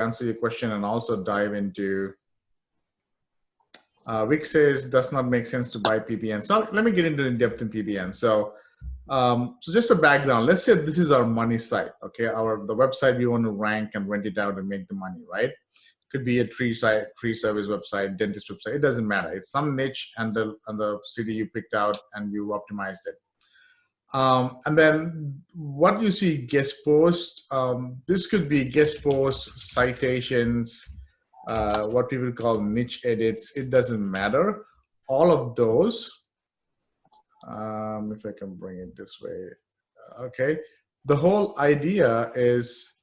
answer your question and also dive into Vic says does not make sense to buy PBN. So let me get into in depth in PBN. So just a background. Let's say this is our money site. Okay, the website we want to rank and rent it out and make the money, right? Could be a tree service website, dentist website. It doesn't matter. It's some niche and the city you picked out and you optimized it. And then what you see guest post. This could be guest posts, citations, what people call niche edits. It doesn't matter. All of those. If I can bring it this way. Okay. The whole idea is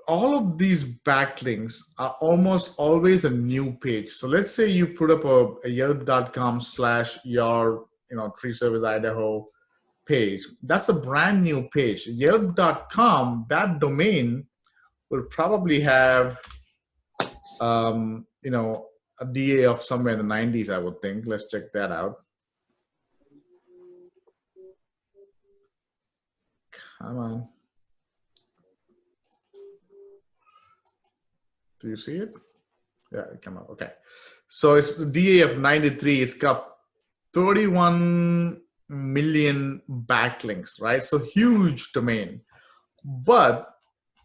all of these backlinks are almost always a new page. So let's say you put up a yelp.com/your tree service Idaho page. That's a brand new page. Yelp.com, that domain will probably have a DA of somewhere in the 90s, I would think. Let's check that out. Come on. Do you see it? Yeah, it came up. Okay. So it's the DA of 93. It's got 31 million backlinks, right? So huge domain. But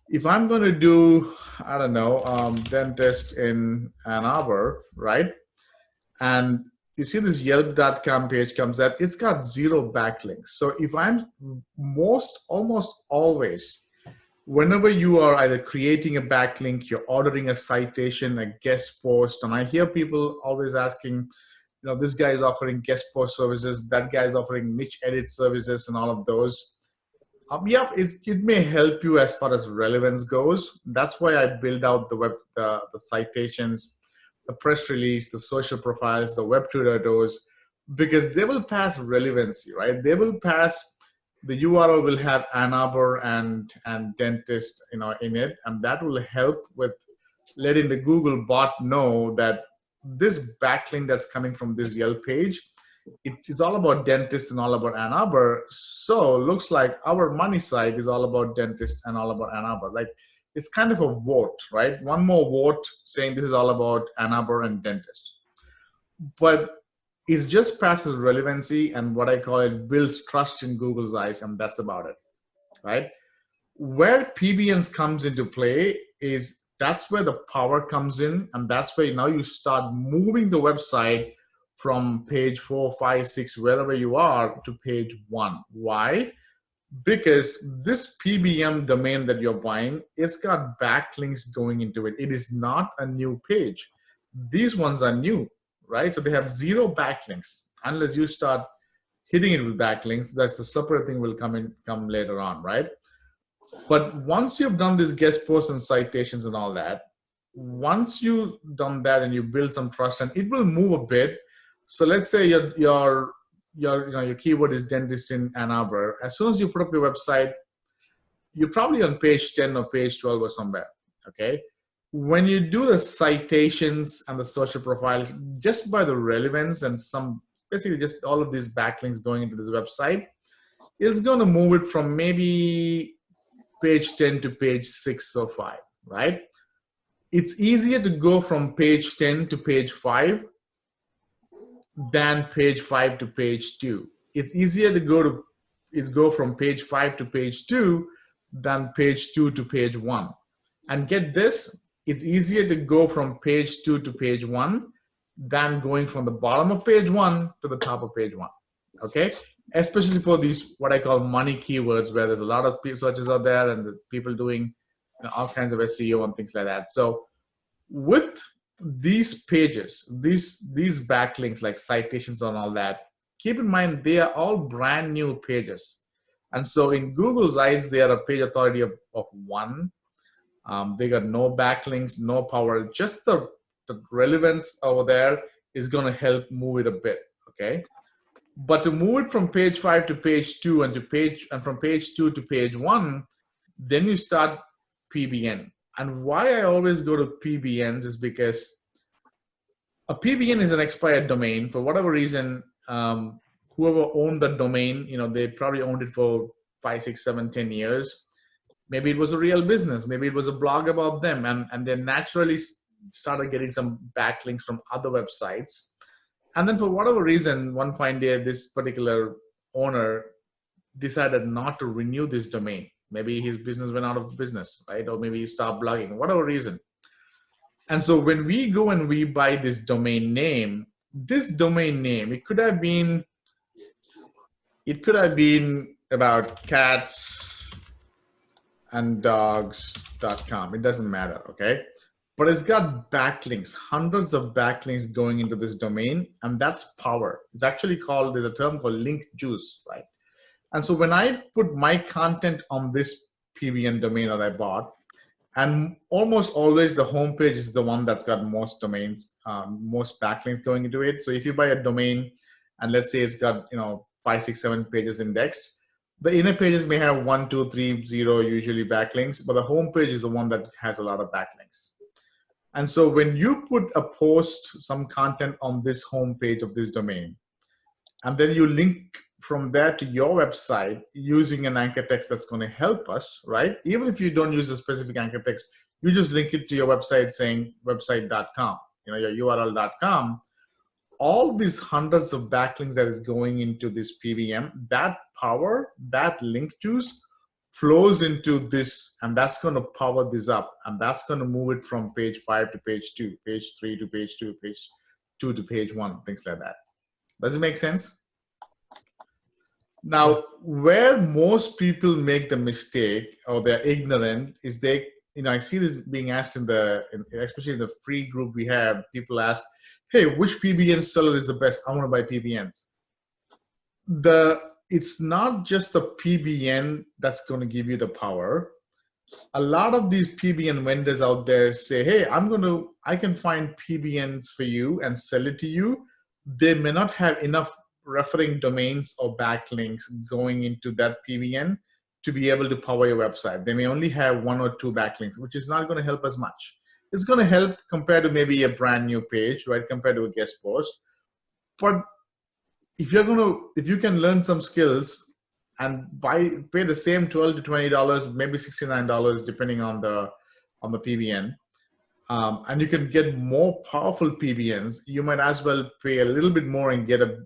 if I'm going to do, I don't know, dentist in Ann Arbor, right? And you see this Yelp.com page comes up, it's got 0 backlinks. So if I'm almost always, whenever you are either creating a backlink, you're ordering a citation, a guest post, and I hear people always asking, this guy is offering guest post services, that guy is offering niche edit services and all of those. Yep, it may help you as far as relevance goes. That's why I build out the citations, the press release, the social profiles, the web tutorials, because they will pass relevancy, right? They will pass, the URL will have Ann Arbor and dentist, in it, and that will help with letting the Google bot know that this backlink that's coming from this Yelp page, it's all about dentist and all about Ann Arbor. So looks like our money site is all about dentist and all about Ann Arbor. Like it's kind of a vote, right? One more vote saying this is all about Ann Arbor and dentist. But it just passes relevancy and what I call it builds trust in Google's eyes, and that's about it, right? Where PBNs comes into play is that's where the power comes in, and that's where now you start moving the website from page 4, 5, 6, wherever you are, to page 1. Why? Because this PBN domain that you're buying, it's got backlinks going into it. It is not a new page. These ones are new, right? So they have 0 backlinks. Unless you start hitting it with backlinks, that's a separate thing will come later on, right? But once you've done these guest posts and citations and all that, once you've done that and you build some trust, and it will move a bit. So let's say your keyword is dentist in Ann Arbor. As soon as you put up your website, you're probably on page 10 or page 12 or somewhere, okay? When you do the citations and the social profiles, just by the relevance and basically just all of these backlinks going into this website, it's going to move it from maybe page 10 to page 6 or 5, right? It's easier to go from page 10 to page 5 than page 5 to page 2. It's easier to go from page 5 to page 2 than page 2 to page 1. And get this, it's easier to go from page 2 to page 1 than going from the bottom of page 1 to the top of page 1, okay? Especially for these, what I call money keywords, where there's a lot of searches out there and the people doing all kinds of SEO and things like that. So with these pages, these backlinks like citations and all that, keep in mind they are all brand new pages. And so in Google's eyes, they are a page authority of 1. They got no backlinks, no power. Just the relevance over there is going to help move it a bit, okay? But to move it from page 5 to page 2 and from page 2 to page 1, then you start PBN. And why I always go to PBNs is because a PBN is an expired domain. For whatever reason, whoever owned the domain, they probably owned it for 5, 6, 7, 10 years. Maybe it was a real business. Maybe it was a blog about them. And they naturally started getting some backlinks from other websites. And then for whatever reason, one fine day, this particular owner decided not to renew this domain. Maybe his business went out of business, right? Or maybe he stopped blogging, whatever reason. And so when we go and we buy this domain name, it could have been about cats and dogs.com. It doesn't matter, okay? But it's got backlinks, hundreds of backlinks going into this domain, and that's power. It's actually called, there's a term called link juice, right? And so when I put my content on this PBN domain that I bought, and almost always the homepage is the one that's got most domains, most backlinks going into it. So if you buy a domain, and let's say it's got 5, 6, 7 pages indexed, the inner pages may have 1, 2, 3, 0 usually backlinks, but the homepage is the one that has a lot of backlinks. And so when you put a post, some content on this homepage of this domain, and then you link from there to your website using an anchor text that's going to help us, right? Even if you don't use a specific anchor text, you just link it to your website saying website.com, your URL.com. All these hundreds of backlinks that is going into this PBM, that power, that link juice flows into this, and that's going to power this up, and that's going to move it from page 5 to page 2, page 3 to page 2, page 2 to page 1, things like that. Does it make sense? Now, where most people make the mistake or they're ignorant is I see this being asked especially in the free group we have, people ask, hey, which PBN seller is the best? I want to buy PBNs. It's not just the PBN that's going to give you the power. A lot of these PBN vendors out there say, hey, I can find PBNs for you and sell it to you. They may not have enough referring domains or backlinks going into that PBN to be able to power your website. They may only have 1 or 2 backlinks, which is not going to help us much. It's going to help compared to maybe a brand new page, right? Compared to a guest post. But if you can learn some skills and pay the same $12 to $20, maybe $69, depending on the PBN, and you can get more powerful PBNs, you might as well pay a little bit more and get a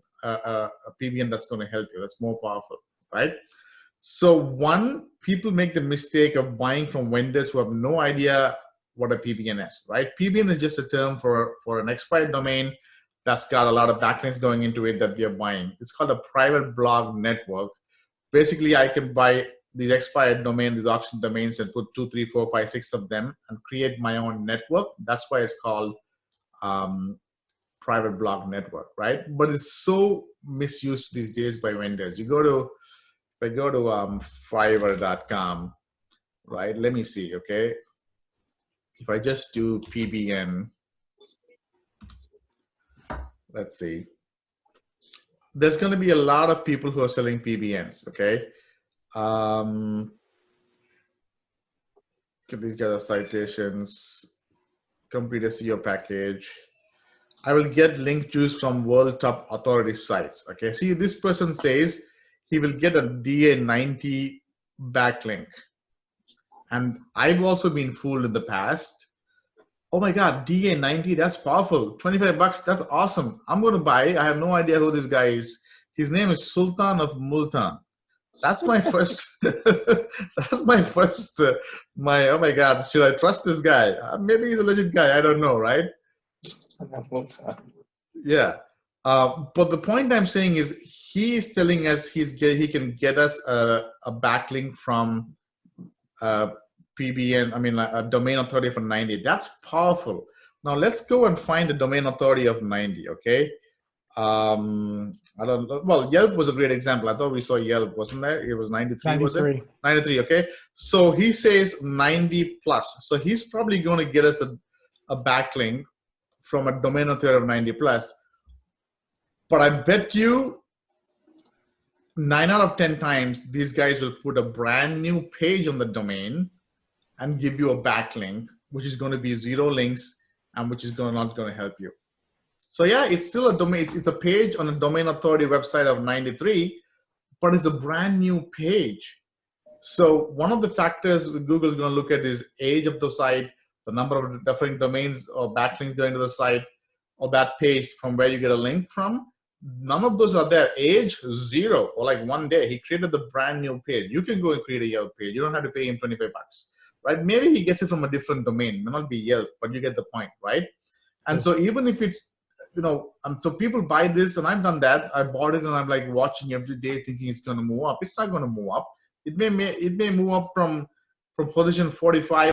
PBN that's going to help you. That's more powerful, right? So people make the mistake of buying from vendors who have no idea what a PBN is, right? PBN is just a term for an expired domain that's got a lot of backlinks going into it that we are buying. It's called a private blog network. Basically, I can buy these expired domains, these auction domains, and put 2, 3, 4, 5, 6 of them and create my own network. That's why it's called private blog network, right? But it's so misused these days by vendors. If I go to Fiverr.com, right? Let me see, okay? If I just do PBN, let's see. There's going to be a lot of people who are selling PBNs, okay? These guys are citations, complete SEO package. I will get link juice from world top authority sites, okay? See, this person says he will get a DA90 backlink. And I've also been fooled in the past. Oh my God, DA90, that's powerful. $25, that's awesome. I'm going to buy. I have no idea who this guy is. His name is Sultan of Multan. That's my first, oh my God, should I trust this guy? Maybe he's a legit guy, I don't know, right? Yeah. But the point I'm saying is he is telling us he can get us a backlink from PBN, a domain authority for 90. That's powerful. Now let's go and find a domain authority of 90, okay? I don't know. Well, Yelp was a great example. I thought we saw Yelp, wasn't there? It was 93, was it? 93, okay. So he says 90 plus. So he's probably going to get us a backlink from a domain authority of 90 plus. But I bet you 9 out of 10 times, these guys will put a brand new page on the domain and give you a backlink, which is going to be 0 links and which is not going to help you. So yeah, it's still a domain. It's a page on a domain authority website of 93, but it's a brand new page. So one of the factors Google is going to look at is age of the site, the number of different domains or backlinks going to the site or that page from where you get a link from. None of those are there. Age, 0, or like 1 day. He created the brand new page. You can go and create a Yelp page. You don't have to pay him 25 bucks, right? Maybe he gets it from a different domain. May not be Yelp, but you get the point, right? And so even if it's, so people buy this, and I've done that. I bought it and I'm like watching every day thinking it's going to move up. It's not going to move up. It may move up from position 45